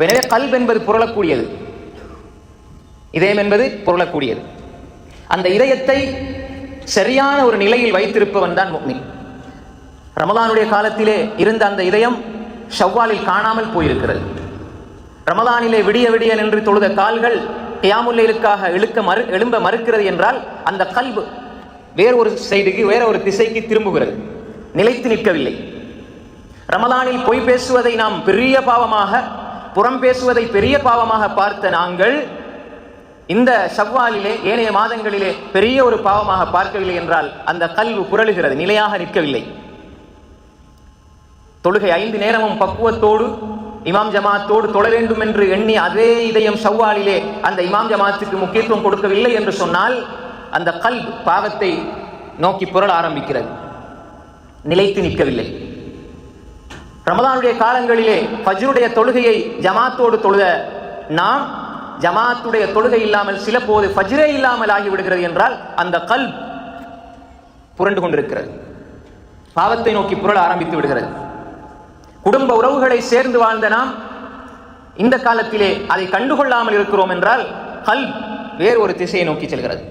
எனவே கல்ப் என்பது புரளக்கூடியது, இதயம் என்பது புரளக்கூடியது. அந்த இதயத்தை சரியான ஒரு நிலையில் வைத்திருப்பவன் தான் முஃமின். ரமலானுடைய காலத்திலே இருந்த அந்த இதயம் ஷவ்வாலில் காணாமல் போயிருக்கிறது. ரமலானிலே விடிய விடிய நின்று தொழுத கால்கள் கியாமுல் லைலுக்காக எழும்ப மறுக்கிறது என்றால் அந்த கல்பு வேற ஒரு சைடுக்கு, வேற ஒரு திசைக்கு திரும்புகிறது, நிலைத்து நிற்கவில்லை. ரமலானில் பொய் பேசுவதை நாம் பெரிய பாவமாக, புறம் பேசுவதை பெரிய பாவமாக பார்த்த நாங்கள் இந்த ஷவ்வாலிலே, ஏனைய மாதங்களிலே பெரிய ஒரு பாவமாக பார்க்கவில்லை என்றால் அந்த கல்வு புரளுகிறது, நிலையாக நிற்கவில்லை. தொழுகை 5 நேரமும் பக்குவத்தோடு இமாம் ஜமாத்தோடு தொழ வேண்டும் என்று எண்ணி அதே இதயம் ஷவ்வாலிலே அந்த இமாம் ஜமாத்துக்கு முக்கியத்துவம் கொடுக்கவில்லை என்று சொன்னால் அந்த கல்ப் பாவத்தை நோக்கி புரள ஆரம்பிக்கிறது, நிலைத்து நிற்கவில்லை. ரமலானுடைய காலங்களிலே ஃபஜ்ருடைய தொழுகையை ஜமாத்தோடு தொழுத நாம் ஜமாத்துடைய தொழுகை இல்லாமல் சில போது ஃபஜ்ரே இல்லாமல் ஆகிவிடுகிறது என்றால் அந்த கல்ப் புரண்டு கொண்டிருக்கிறது, பாவத்தை நோக்கி புரள ஆரம்பித்து விடுகிறது. குடும்ப உறவுகளை சேர்ந்து வாழ்ந்த நாம் இந்த காலத்திலே அதை கண்டுகொள்ளாமல் இருக்கிறோம் என்றால் கல்ப் வேறு ஒரு திசையை நோக்கி செல்கிறது.